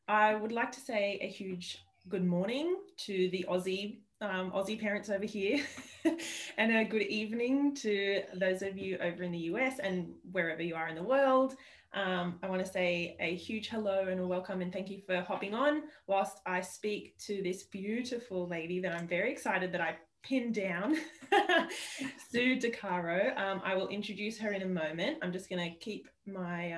I would like to say a huge good morning to the Aussie parents over here, and a good evening to those of you over in the US and wherever you are in the world. I want to say a huge hello and a welcome and thank you for hopping on whilst I speak to this beautiful lady that I'm very excited that I pinned down, Sue DeCaro. I will introduce her in a moment. I'm just going to keep my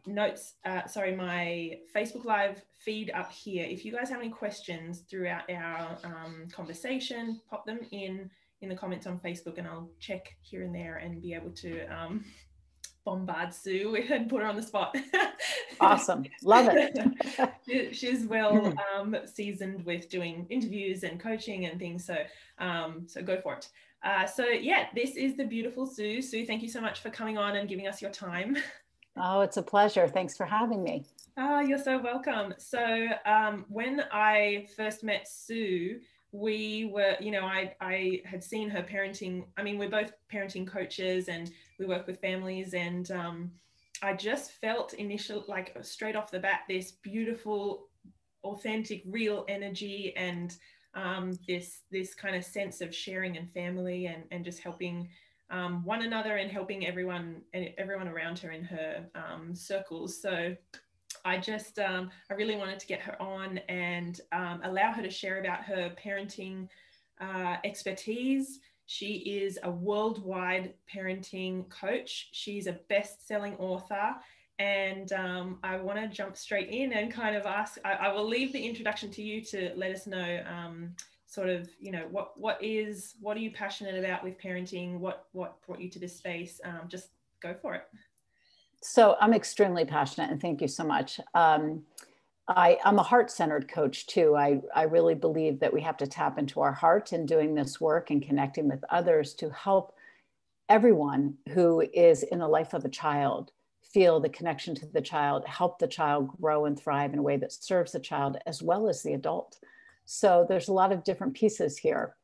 my Facebook Live feed up here. If you guys have any questions throughout our conversation, pop them in the comments on Facebook and I'll check here and there and be able to bombard Sue and put her on the spot. Awesome. Love it. She's well seasoned with doing interviews and coaching and things. So go for it. This is the beautiful Sue. Sue, thank you so much for coming on and giving us your time. Oh, it's a pleasure. Thanks for having me. Oh, you're so welcome. So when I first met Sue, we were, I had seen her parenting. I mean, we're both parenting coaches and we work with families. And I just felt straight off the bat, this beautiful, authentic, real energy and this kind of sense of sharing and family and just helping one another and helping everyone around her in her circles. So I just, I really wanted to get her on and allow her to share about her parenting expertise. She is a worldwide parenting coach. She's a best-selling author. And I want to jump straight in and kind of ask, I will leave the introduction to you to let us know sort of, what are you passionate about with parenting? What brought you to this space? Just go for it. So I'm extremely passionate and thank you so much. I'm a heart-centered coach too. I really believe that we have to tap into our heart in doing this work and connecting with others to help everyone who is in the life of a child feel the connection to the child, help the child grow and thrive in a way that serves the child as well as the adult. So there's a lot of different pieces here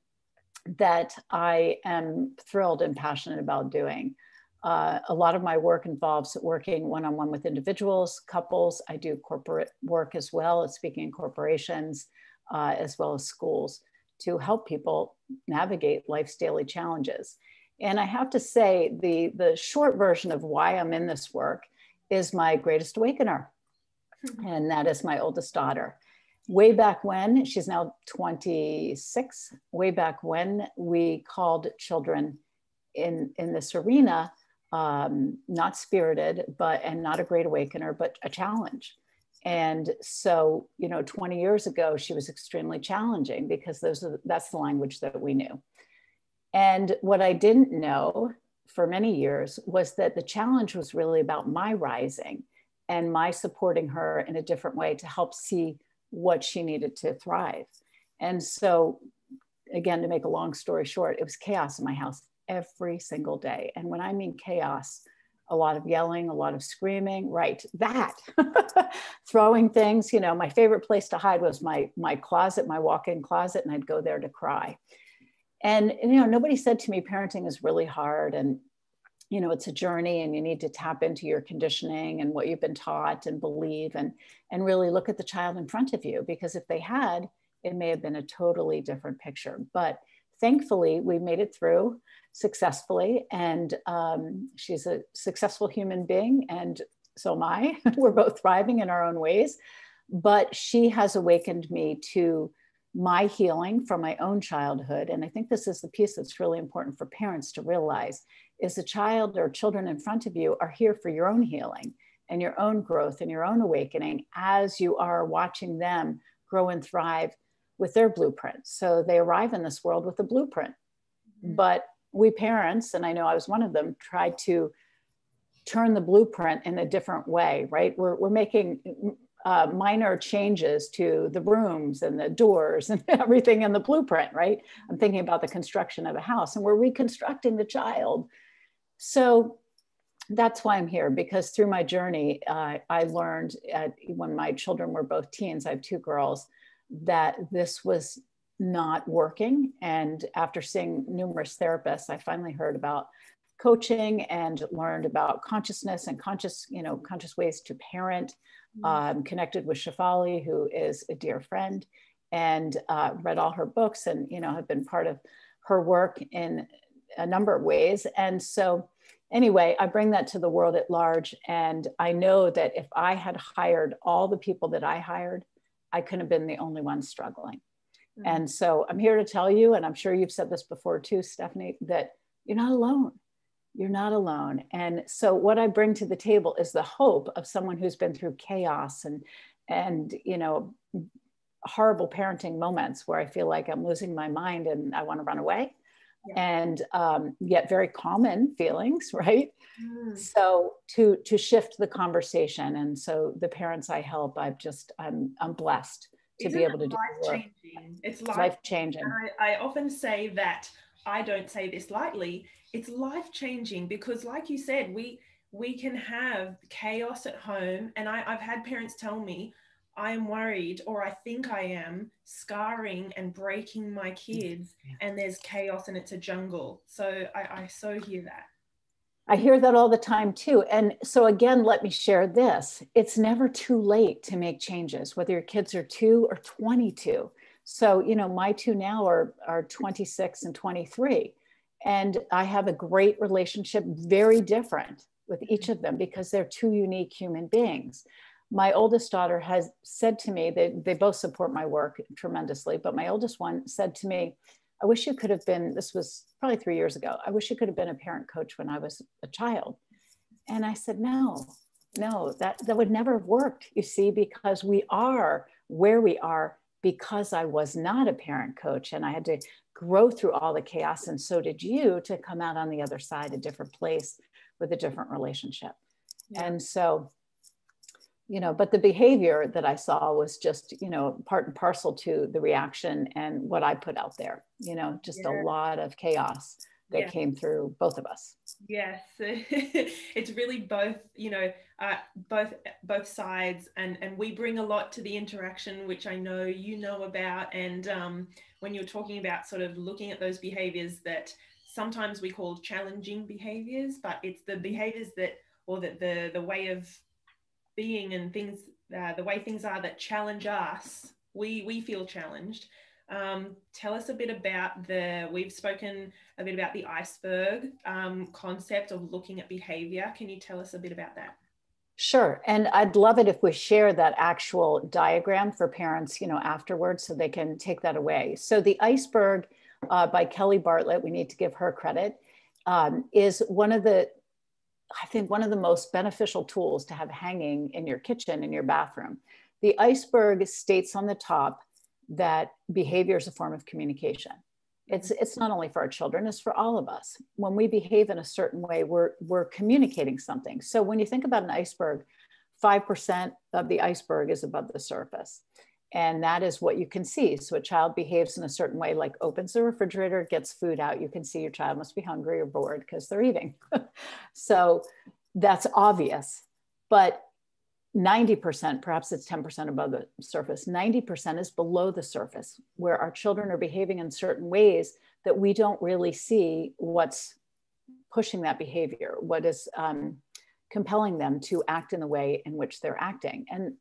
that I am thrilled and passionate about doing. A lot of my work involves working one-on-one with individuals, couples. I do corporate work as well as speaking in corporations, as well as schools to help people navigate life's daily challenges. And I have to say the short version of why I'm in this work is my greatest awakener. And that is my oldest daughter. Way back when, she's now 26, way back when we called children in this arena, not spirited, and not a great awakener, but a challenge. And so, 20 years ago, she was extremely challenging because that's the language that we knew. And what I didn't know for many years was that the challenge was really about my rising and my supporting her in a different way to help see what she needed to thrive. And so, again, to make a long story short, it was chaos in my house every single day. And when I mean chaos, a lot of yelling, a lot of screaming, right? That throwing things, my favorite place to hide was my closet, my walk-in closet, and I'd go there to cry. And, nobody said to me, parenting is really hard and, it's a journey and you need to tap into your conditioning and what you've been taught and believe and really look at the child in front of you, because if they had, it may have been a totally different picture. But thankfully, we made it through successfully. And she's a successful human being. And so am I. We're both thriving in our own ways. But she has awakened me to my healing from my own childhood. And I think this is the piece that's really important for parents to realize is the child or children in front of you are here for your own healing and your own growth and your own awakening as you are watching them grow and thrive with their blueprint. So they arrive in this world with a blueprint. Mm-hmm. But we parents, and I know I was one of them, tried to turn the blueprint in a different way, right? We're making minor changes to the rooms and the doors and everything in the blueprint, right? I'm thinking about the construction of a house and we're reconstructing the child. So that's why I'm here, because through my journey, I learned when my children were both teens, I have two girls, that this was not working. And after seeing numerous therapists, I finally heard about coaching and learned about consciousness and conscious ways to parent. Connected with Shafali, who is a dear friend, and read all her books, and have been part of her work in a number of ways. And so anyway, I bring that to the world at large. And I know that if I had hired all the people that I hired, I couldn't have been the only one struggling. Mm-hmm. And so I'm here to tell you, and I'm sure you've said this before too, Stephanie, that you're not alone. You're not alone. And so what I bring to the table is the hope of someone who's been through chaos and horrible parenting moments where I feel like I'm losing my mind and I want to run away. Yeah. And yet very common feelings, right? Mm. So to shift the conversation. And so the parents I help, I'm blessed to be able to do life-changing. It's life-changing. I often say that, I don't say this lightly, it's life-changing because like you said, we can have chaos at home. And I've had parents tell me, I am worried, or I think I am scarring and breaking my kids, and there's chaos and it's a jungle. So I so hear that. I hear that all the time too. And so again, let me share this. It's never too late to make changes, whether your kids are 2 or 22. So, my 2 now are 26 and 23. And I have a great relationship, very different with each of them because they're 2 unique human beings. My oldest daughter has said to me, they both support my work tremendously, but my oldest one said to me, I wish you could have been, this was probably 3 years ago, I wish you could have been a parent coach when I was a child. And I said, no, that would never have worked, you see, because we are where we are because I was not a parent coach and I had to grow through all the chaos. And so did you, to come out on the other side, a different place with a different relationship. Yeah. And so, but the behavior that I saw was just, part and parcel to the reaction and what I put out there, just a lot of chaos that came through both of us. Yes, it's really both, both sides, and we bring a lot to the interaction, which I know you know about. And when you're talking about sort of looking at those behaviors that sometimes we call challenging behaviors, but it's the behaviors that, or that the way of being and things, the way things are that challenge us, we feel challenged. Tell us a bit about we've spoken a bit about the iceberg concept of looking at behavior. Can you tell us a bit about that? Sure. And I'd love it if we share that actual diagram for parents, afterwards, so they can take that away. So the iceberg by Kelly Bartlett, we need to give her credit, is one of the most beneficial tools to have hanging in your kitchen, in your bathroom. The iceberg states on the top that behavior is a form of communication. It's not only for our children, it's for all of us. When we behave in a certain way, we're communicating something. So when you think about an iceberg, 5% of the iceberg is above the surface. And that is what you can see. So a child behaves in a certain way, like opens the refrigerator, gets food out. You can see your child must be hungry or bored because they're eating. So that's obvious. But 90%, perhaps it's 10% above the surface, 90% is below the surface, where our children are behaving in certain ways that we don't really see what's pushing that behavior, what is compelling them to act in the way in which they're acting. And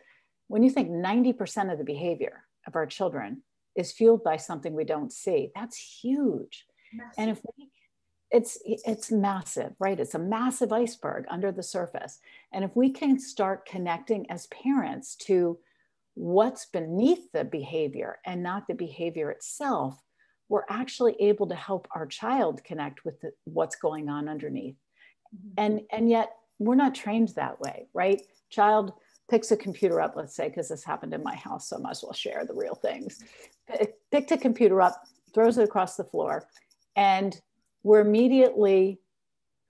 when you think 90% of the behavior of our children is fueled by something we don't see, that's huge. Massive. And it's massive, right? It's a massive iceberg under the surface. And if we can start connecting as parents to what's beneath the behavior and not the behavior itself, we're actually able to help our child connect with what's going on underneath. Mm-hmm. And yet we're not trained that way, right? Child picks a computer up, let's say, because this happened in my house, so I might as well share the real things. Picked a computer up, throws it across the floor, and we're immediately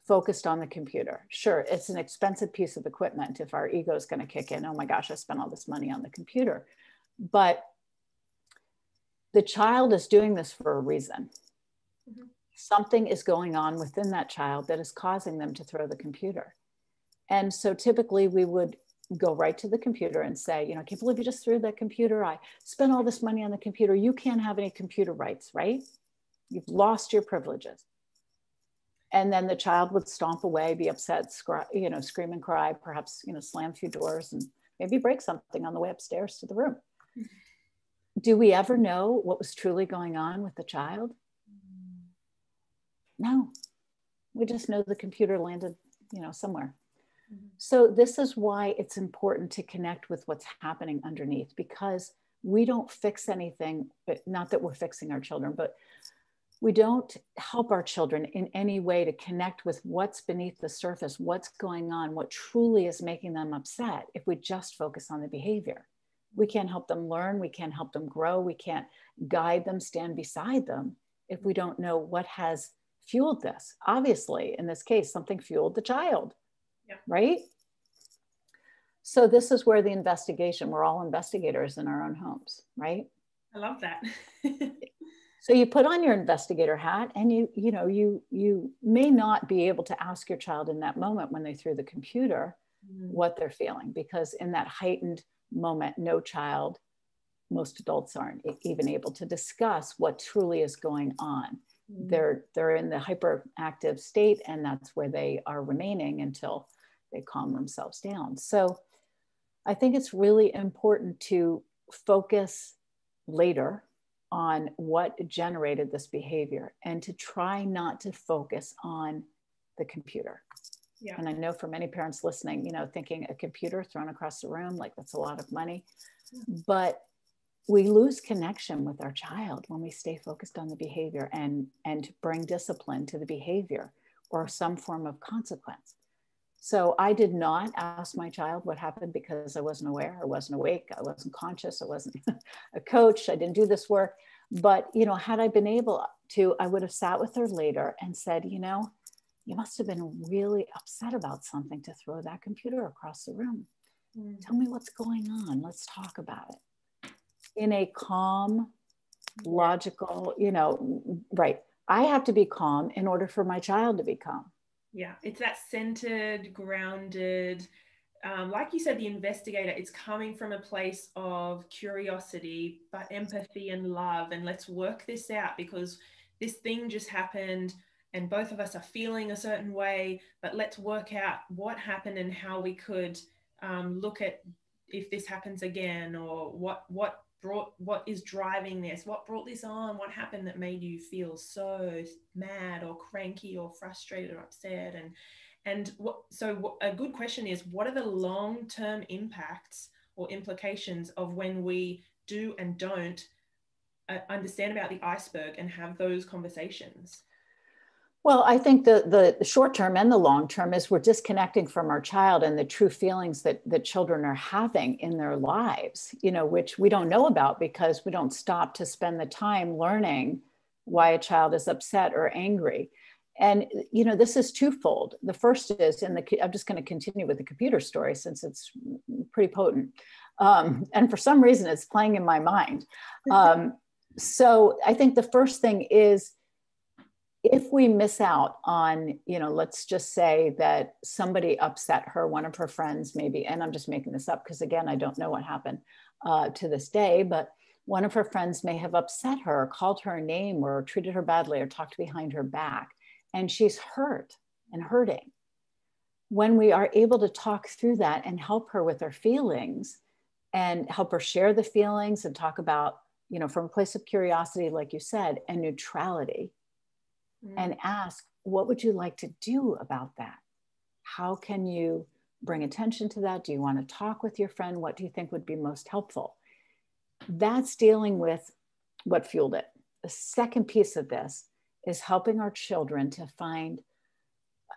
focused on the computer. Sure, it's an expensive piece of equipment. If our ego is going to kick in, oh my gosh, I spent all this money on the computer. But the child is doing this for a reason. Mm-hmm. Something is going on within that child that is causing them to throw the computer. And so typically we would go right to the computer and say, I can't believe you just threw that computer. I spent all this money on the computer. You can't have any computer rights, right? You've lost your privileges. And then the child would stomp away, be upset, scream and cry, perhaps, slam a few doors and maybe break something on the way upstairs to the room. Do we ever know what was truly going on with the child? No, we just know the computer landed, somewhere. So this is why it's important to connect with what's happening underneath, because we don't fix anything, but not that we're fixing our children, but we don't help our children in any way to connect with what's beneath the surface, what's going on, what truly is making them upset if we just focus on the behavior. We can't help them learn, we can't help them grow, we can't guide them, stand beside them if we don't know what has fueled this. Obviously, in this case, something fueled the child, right? So this is where the investigation, we're all investigators in our own homes, right? I love that. So you put on your investigator hat, and you may not be able to ask your child in that moment when they threw the computer what they're feeling, because in that heightened moment, no child, most adults aren't even able to discuss what truly is going on. They're in the hyperactive state, and that's where they are remaining until they calm themselves down. So I think it's really important to focus later on what generated this behavior, and to try not to focus on the computer. Yeah. And I know for many parents listening, thinking a computer thrown across the room, like that's a lot of money, but we lose connection with our child when we stay focused on the behavior and bring discipline to the behavior or some form of consequence. So I did not ask my child what happened because I wasn't aware, I wasn't awake, I wasn't conscious, I wasn't a coach, I didn't do this work. But, had I been able to, I would have sat with her later and said, you must have been really upset about something to throw that computer across the room. Tell me what's going on. Let's talk about it. In a calm, logical, right. I have to be calm in order for my child to be calm. Yeah, it's that centered, grounded, like you said, the investigator, it's coming from a place of curiosity, but empathy and love. And let's work this out, because this thing just happened and both of us are feeling a certain way, but let's work out what happened and how we could look at if this happens again, or what is driving this, what brought this on, what happened that made you feel so mad or cranky or frustrated or upset. So a good question is, what are the long-term impacts or implications of when we do and don't understand about the iceberg and have those conversations? Well, I think the short term and the long term is we're disconnecting from our child and the true feelings that children are having in their lives, which we don't know about because we don't stop to spend the time learning why a child is upset or angry. And, this is twofold. The first is, I'm just going to continue with the computer story since it's pretty potent. And for some reason, it's playing in my mind. So I think the first thing is, if we miss out on, let's just say that somebody upset her, one of her friends maybe, and I'm just making this up because again, I don't know what happened to this day, but one of her friends may have upset her, called her a name, or treated her badly, or talked behind her back, and she's hurt and hurting. When we are able to talk through that and help her with her feelings and help her share the feelings and talk about, from a place of curiosity, like you said, and neutrality, and ask, what would you like to do about that? How can you bring attention to that? Do you want to talk with your friend? What do you think would be most helpful? That's dealing with what fueled it. The second piece of this is helping our children to find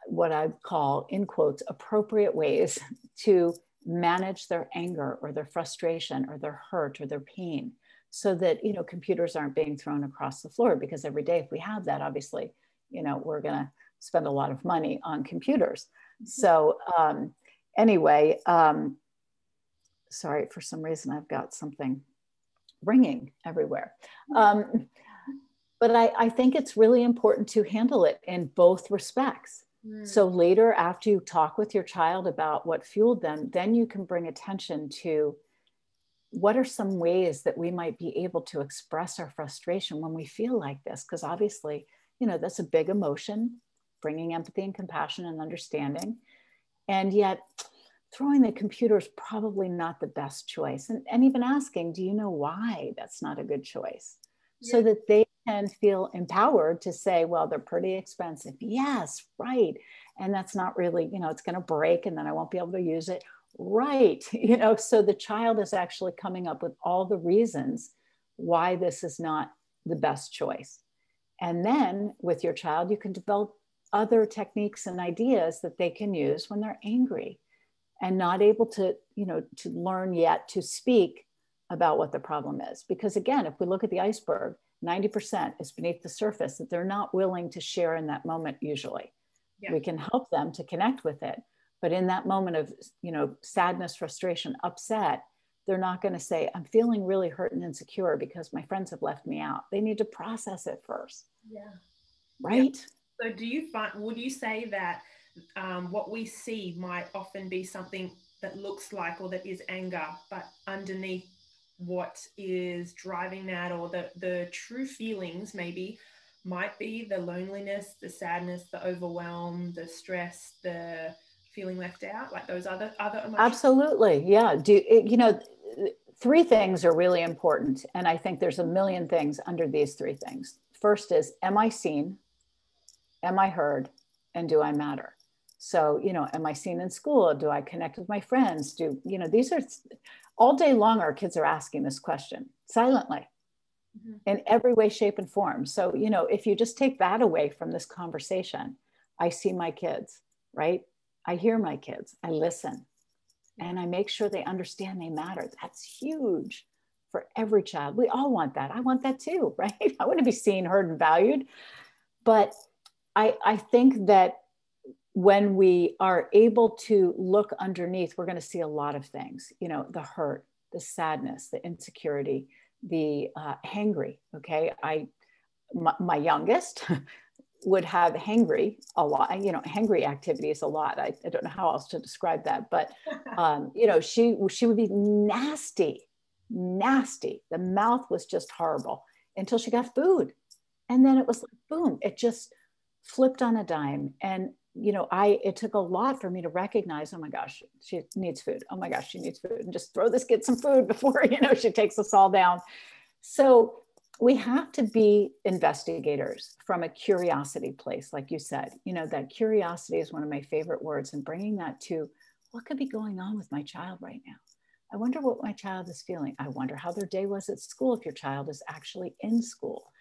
what I call, in quotes, appropriate ways to manage their anger or their frustration or their hurt or their pain, so that, computers aren't being thrown across the floor, because every day if we have that, obviously, we're going to spend a lot of money on computers. So anyway, sorry, for some reason, I've got something ringing everywhere. But I think it's really important to handle it in both respects. So later, after you talk with your child about what fueled them, then you can bring attention to what are some ways that we might be able to express our frustration when we feel like this? Because obviously, that's a big emotion, bringing empathy and compassion and understanding. And yet throwing the computer is probably not the best choice. And even asking, do you know why that's not a good choice? So that they can feel empowered to say, well, they're pretty expensive. Yes, right. And that's not really, it's going to break and then I won't be able to use it. Right. So the child is actually coming up with all the reasons why this is not the best choice. And then with your child, you can develop other techniques and ideas that they can use when they're angry and not able to, to learn yet to speak about what the problem is. Because again, if we look at the iceberg, 90% is beneath the surface that they're not willing to share in that moment usually. Yeah. We can help them to connect with it. But in that moment of, sadness, frustration, upset, they're not going to say, I'm feeling really hurt and insecure because my friends have left me out. They need to process it first. Yeah. Right? Yeah. So would you say that what we see might often be something that looks like or that is anger, but underneath what is driving that, or the true feelings maybe might be the loneliness, the sadness, the overwhelm, the stress, the feeling left out, like those other emotions? Absolutely. Yeah. Three things are really important. And I think there's a million things under these three things. First is, am I seen? Am I heard? And do I matter? So, am I seen in school? Do I connect with my friends? These are all day long, our kids are asking this question silently in every way, shape, and form. So, if you just take that away from this conversation, I see my kids, right? I hear my kids, I listen, and I make sure they understand they matter. That's huge for every child. We all want that. I want that too, right? I want to be seen, heard, and valued. But I think that when we are able to look underneath, we're going to see a lot of things, the hurt, the sadness, the insecurity, the hangry. Okay. My youngest would have hangry a lot, hangry activities a lot. I don't know how else to describe that, but, she would be nasty. The mouth was just horrible until she got food. And then it was like, boom, it just flipped on a dime. And it took a lot for me to recognize, oh my gosh, she needs food. Oh my gosh, she needs food. And just throw this kid some food before, she takes us all down. So we have to be investigators from a curiosity place. Like you said, that curiosity is one of my favorite words, and bringing that to what could be going on with my child right now. I wonder what my child is feeling. I wonder how their day was at school. If your child is actually in school,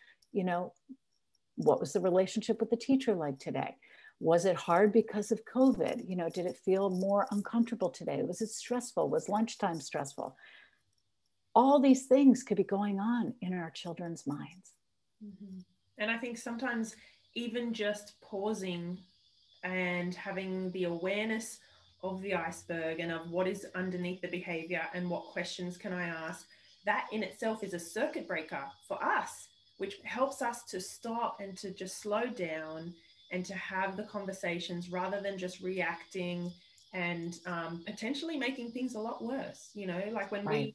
what was the relationship with the teacher like today? Was it hard because of COVID? Did it feel more uncomfortable today? Was it stressful? Was lunchtime stressful? All these things could be going on in our children's minds. Mm-hmm. And I think sometimes even just pausing and having the awareness of the iceberg and of what is underneath the behavior and what questions can I ask, that in itself is a circuit breaker for us, which helps us to stop and to just slow down and to have the conversations rather than just reacting and potentially making things a lot worse. Like when right.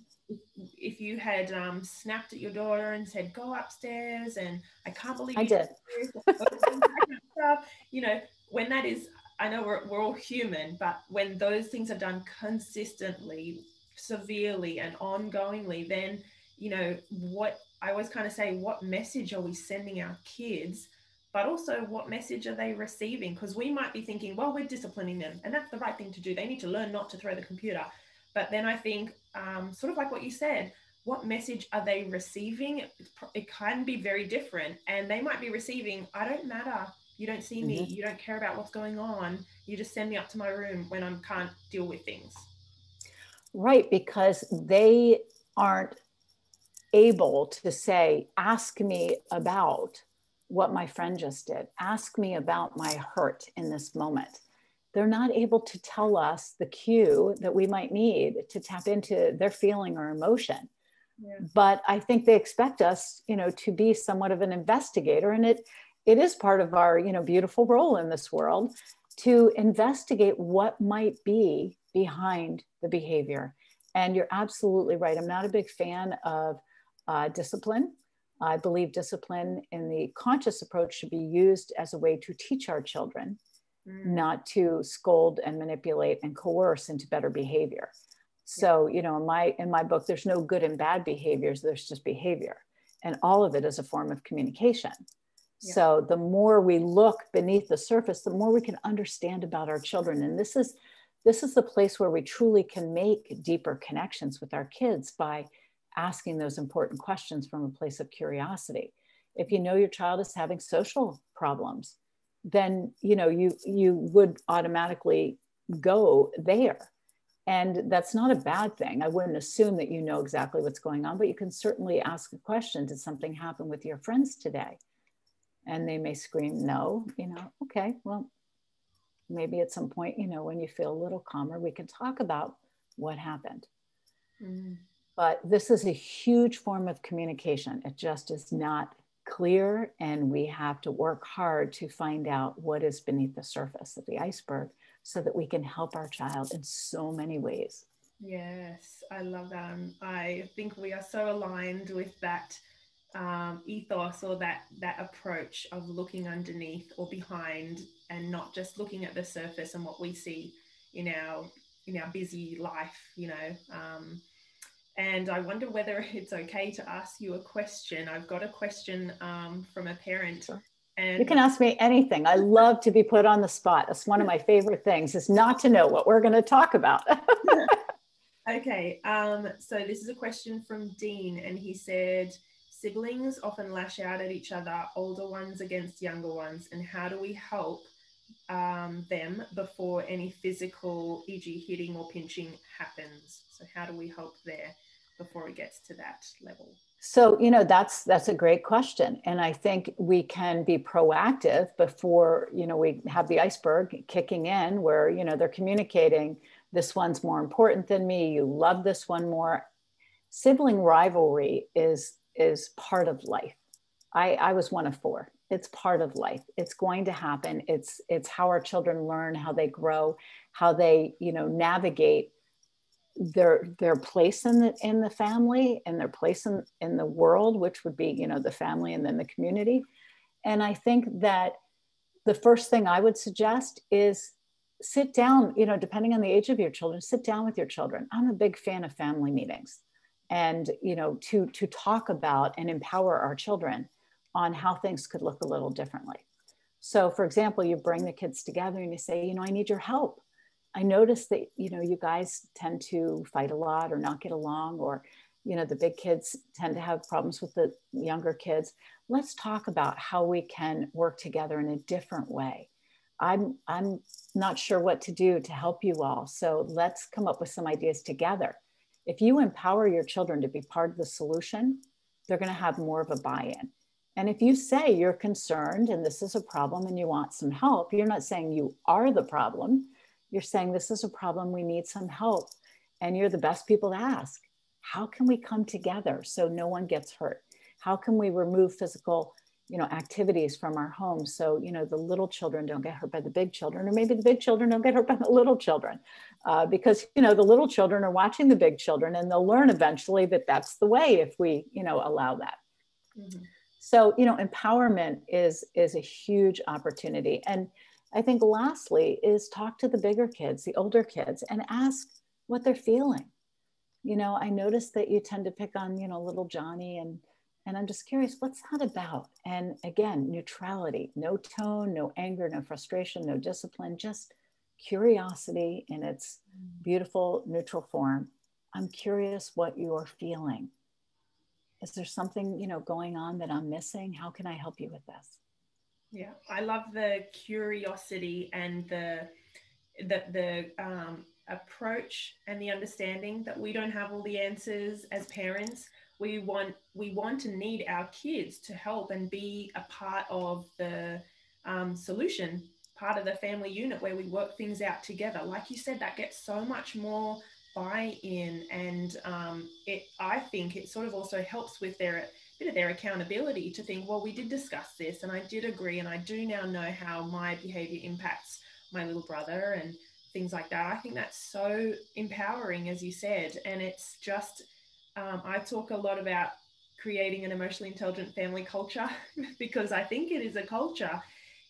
if you had snapped at your daughter and said, go upstairs, and I can't believe I you did. stuff, when that is, I know we're all human, but when those things are done consistently, severely, and ongoingly, then, what I always kind of say, what message are we sending our kids? But also, what message are they receiving? Because we might be thinking, well, we're disciplining them, and that's the right thing to do. They need to learn not to throw the computer. But then I think, sort of like what you said, what message are they receiving? It can be very different. And they might be receiving, I don't matter. You don't see me. You don't care about what's going on. You just send me up to my room when I can't deal with things. Right, because they aren't able to say, ask me about what my friend just did. Ask me about my hurt in this moment. They're not able to tell us the cue that we might need to tap into their feeling or emotion. Yeah. But I think they expect us, to be somewhat of an investigator. And it is part of our, beautiful role in this world to investigate what might be behind the behavior. And you're absolutely right. I'm not a big fan of discipline. I believe discipline in the conscious approach should be used as a way to teach our children not to scold and manipulate and coerce into better behavior. So, you know, in my book, there's no good and bad behaviors, there's just behavior. And all of it is a form of communication. Yeah. So the more we look beneath the surface, the more we can understand about our children. And this is the place where we truly can make deeper connections with our kids by asking those important questions from a place of curiosity. If you know your child is having social problems, then you know you would automatically go there. And that's not a bad thing. I wouldn't assume that you know exactly what's going on, but you can certainly ask a question. Did something happen with your friends today? And they may scream, no, you know, okay, well, maybe at some point, you know, when you feel a little calmer, we can talk about what happened. But this is a huge form of communication. It just is not clear. And we have to work hard to find out what is beneath the surface of the iceberg so that we can help our child in so many ways. Yes, I love that. I think we are so aligned with that ethos, or that approach of looking underneath or behind, and not just looking at the surface and what we see in our busy life, you know. And I wonder whether it's okay to ask you a question. I've got a question from a parent. Sure. And you can ask me anything. I love to be put on the spot. It's one of my favorite things, is not to know what we're going to talk about. Okay, so this is a question from Dean, and he said, siblings often lash out at each other, older ones against younger ones, and how do we help them before any physical, e.g. hitting or pinching, happens? So how do we help there before it gets to that level? So, you know, that's a great question. And I think we can be proactive before, you know, we have the iceberg kicking in where, you know, they're communicating, this one's more important than me, you love this one more. Sibling rivalry is part of life. I was one of four. It's part of life. It's going to happen. It's how our children learn, how they grow, how they, you know, navigate their place in the family and their place in the world, which would be, you know, the family and then the community. And I think that the first thing I would suggest is sit down, you know, depending on the age of your children, sit down with your children. I'm a big fan of family meetings, and, you know, to talk about and empower our children on how things could look a little differently. So for example, you bring the kids together and you say, you know, I need your help. I noticed that, you know, you guys tend to fight a lot or not get along, or, you know, the big kids tend to have problems with the younger kids. Let's talk about how we can work together in a different way. I'm not sure what to do to help you all. So let's come up with some ideas together. If you empower your children to be part of the solution, they're going to have more of a buy-in. And if you say you're concerned and this is a problem and you want some help, you're not saying you are the problem. You're saying this is a problem, we need some help. And you're the best people to ask. How can we come together so no one gets hurt? How can we remove physical, you know, activities from our homes so, you know, the little children don't get hurt by the big children, or maybe the big children don't get hurt by the little children, because, you know, the little children are watching the big children, and they'll learn eventually that that's the way if we, you know, allow that. Mm-hmm. So, you know, empowerment is a huge opportunity. And I think lastly is talk to the bigger kids, the older kids, and ask what they're feeling. You know, I noticed that you tend to pick on, you know, little Johnny, and I'm just curious, what's that about? And again, neutrality, no tone, no anger, no frustration, no discipline, just curiosity in its beautiful neutral form. I'm curious what you're feeling. Is there something, you know, going on that I'm missing? How can I help you with this? Yeah, I love the curiosity and the approach and the understanding that we don't have all the answers as parents. We want to need our kids to help and be a part of the solution, part of the family unit where we work things out together. Like you said, that gets so much more buy-in, and I think it sort of also helps with their accountability to think, well, we did discuss this and I did agree, and I do now know how my behavior impacts my little brother and things like that. I think that's so empowering, as you said. And it's just, I talk a lot about creating an emotionally intelligent family culture because I think it is a culture.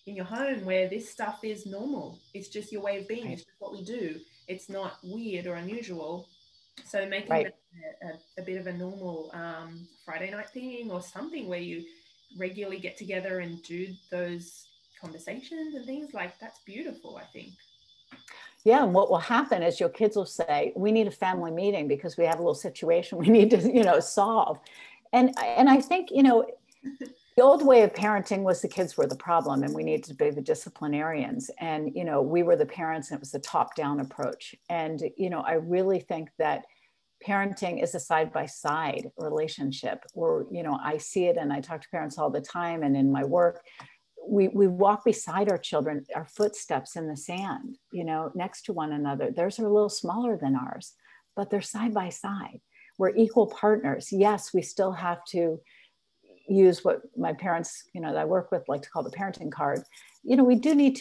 in your home where this stuff is normal. It's just your way of being. Right. It's just what we do. It's not weird or unusual. So making Right. that a bit of a normal Friday night thing or something where you regularly get together and do those conversations and things, like that's beautiful, I think. Yeah, and what will happen is your kids will say, "We need a family meeting because we have a little situation we need to, solve." And I think, the old way of parenting was the kids were the problem and we needed to be the disciplinarians. And, we were the parents and it was the top-down approach. And, I really think that parenting is a side-by-side relationship where, I see it and I talk to parents all the time and in my work, we walk beside our children, our footsteps in the sand, next to one another. Theirs are a little smaller than ours, but they're side by side. We're equal partners. Yes, we still have to use what my parents, that I work with like to call the parenting card. We do need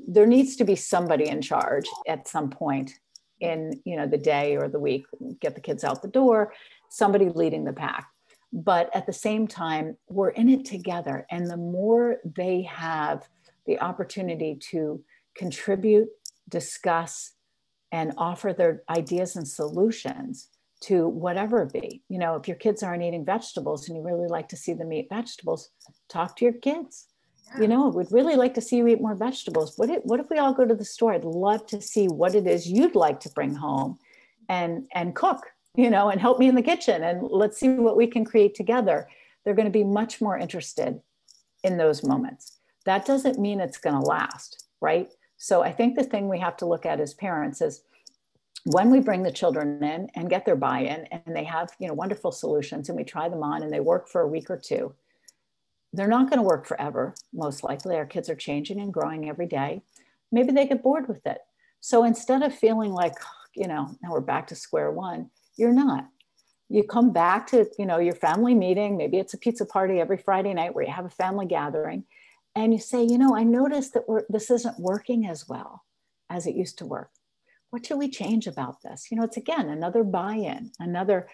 there needs to be somebody in charge at some point in, the day or the week, get the kids out the door, somebody leading the pack. But at the same time, we're in it together. And the more they have the opportunity to contribute, discuss, and offer their ideas and solutions to whatever it be. If your kids aren't eating vegetables and you really like to see them eat vegetables, talk to your kids. Yeah. We'd really like to see you eat more vegetables. What if we all go to the store? I'd love to see what it is you'd like to bring home and cook, and help me in the kitchen. And let's see what we can create together. They're going to be much more interested in those moments. That doesn't mean it's going to last, right? So I think the thing we have to look at as parents is when we bring the children in and get their buy-in and they have, wonderful solutions and we try them on and they work for a week or two, they're not going to work forever. Most likely our kids are changing and growing every day. Maybe they get bored with it. So instead of feeling like, now we're back to square one, you're not. You come back to, your family meeting. Maybe it's a pizza party every Friday night where you have a family gathering and you say, I noticed that this isn't working as well as it used to work. What should we change about this? It's again, another buy-in, another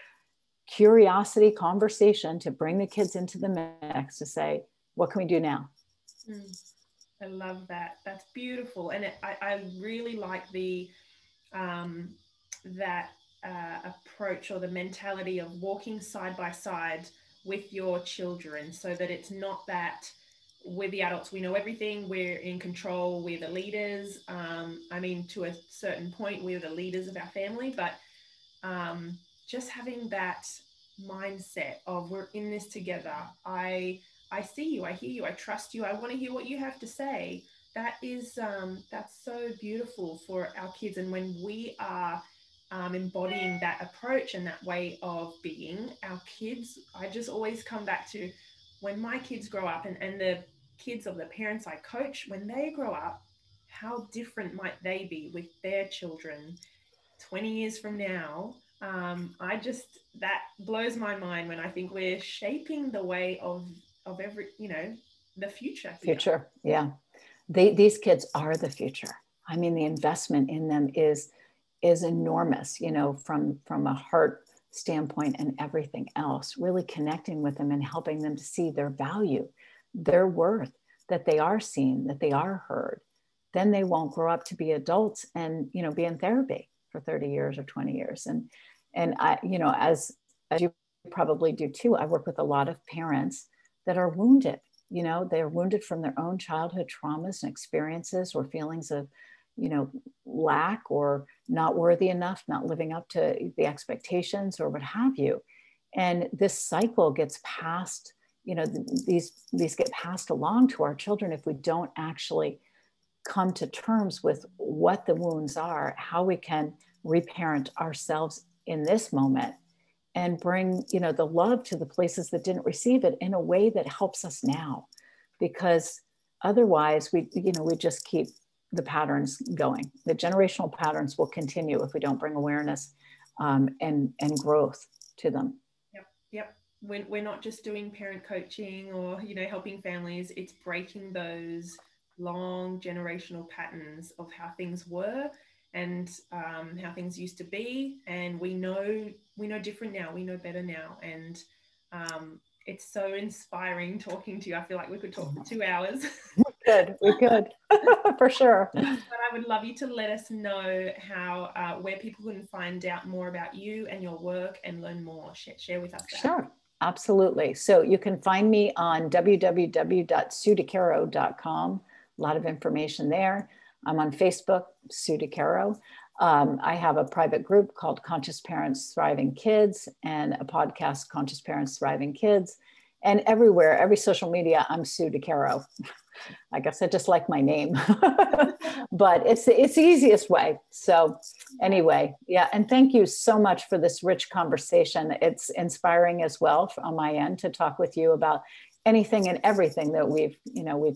curiosity conversation to bring the kids into the mix to say, what can we do now? I love that. That's beautiful. And I really like that approach or the mentality of walking side by side with your children, so that it's not that we're the adults, we know everything, we're in control, we're the leaders. To a certain point, we're the leaders of our family, but just having that mindset of we're in this together. I see you, I hear you, I trust you, I want to hear what you have to say. That is that's so beautiful for our kids. And when we are embodying that approach and that way of being, our kids, I just always come back to when my kids grow up and the kids of the parents I coach, when they grow up, how different might they be with their children 20 years from now? That blows my mind when I think we're shaping the way of every, the future here. Future, yeah. These kids are the future. I mean, the investment in them is enormous, from a heart standpoint and everything else, really connecting with them and helping them to see their value, their worth, that they are seen, that they are heard. Then they won't grow up to be adults and, be in therapy for 30 years or 20 years. And I, as you probably do too, I work with a lot of parents that are wounded. They're wounded from their own childhood traumas and experiences or feelings of, lack or not worthy enough, not living up to the expectations or what have you. And this cycle gets passed, these get passed along to our children if we don't actually come to terms with what the wounds are, how we can reparent ourselves in this moment and bring, the love to the places that didn't receive it in a way that helps us now. Because otherwise we just keep the patterns going. The generational patterns will continue if we don't bring awareness and growth to them. Yep. We're not just doing parent coaching or, helping families. It's breaking those long generational patterns of how things were and how things used to be. And we know different now. We know better now. And it's so inspiring talking to you. I feel like we could talk for 2 hours. We could, for sure. But I would love you to let us know how, where people can find out more about you and your work and learn more. Share with us that. Sure, absolutely. So you can find me on www.suedecaro.com. A lot of information there. I'm on Facebook, Sue DeCaro. I have a private group called Conscious Parents Thriving Kids and a podcast, Conscious Parents Thriving Kids. And everywhere, every social media, I'm Sue DeCaro. I guess I just like my name, but it's the easiest way. So anyway, yeah. And thank you so much for this rich conversation. It's inspiring as well on my end to talk with you about anything and everything that we've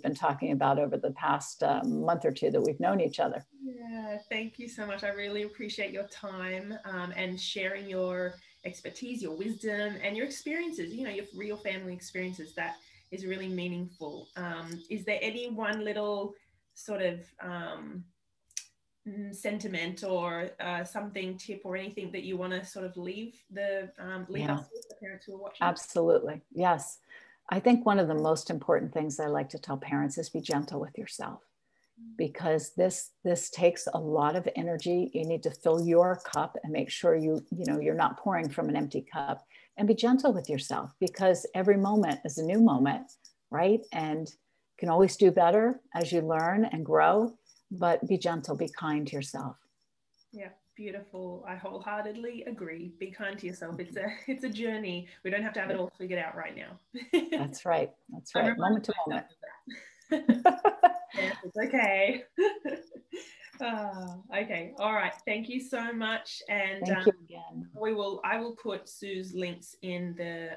been talking about over the past month or two that we've known each other. Yeah, thank you so much. I really appreciate your time and sharing your expertise, your wisdom, and your experiences, your real family experiences. That is really meaningful. Is there any one little sort of sentiment or something, tip or anything that you want to sort of leave us with, the parents who are watching? Absolutely. Yes. I think one of the most important things I like to tell parents is be gentle with yourself, because this takes a lot of energy. You need to fill your cup and make sure you're not pouring from an empty cup, and be gentle with yourself, because every moment is a new moment, right? And you can always do better as you learn and grow, but be gentle, be kind to yourself. Yeah. Beautiful. I wholeheartedly agree. Be kind to yourself. It's a journey. We don't have to have it all figured out right now. That's right. That's right. Moment to moment. Yes, it's okay. Okay. All right. Thank you so much. And thank you again. I will put Sue's links in the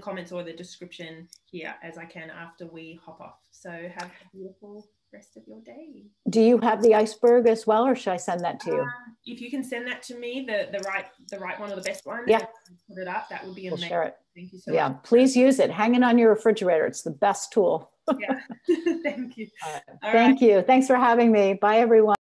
comments or the description here as I can after we hop off. So have a beautiful rest of your day. Do you have the iceberg as well, or should I send that to you? If you can send that to me, the right one or the best one, yeah, put it up. That would be amazing. We'll share it. Thank you so much. Please use it. Hang it on your refrigerator. It's the best tool. Yeah. Thank you. Thank you. Thanks for having me. Bye, everyone.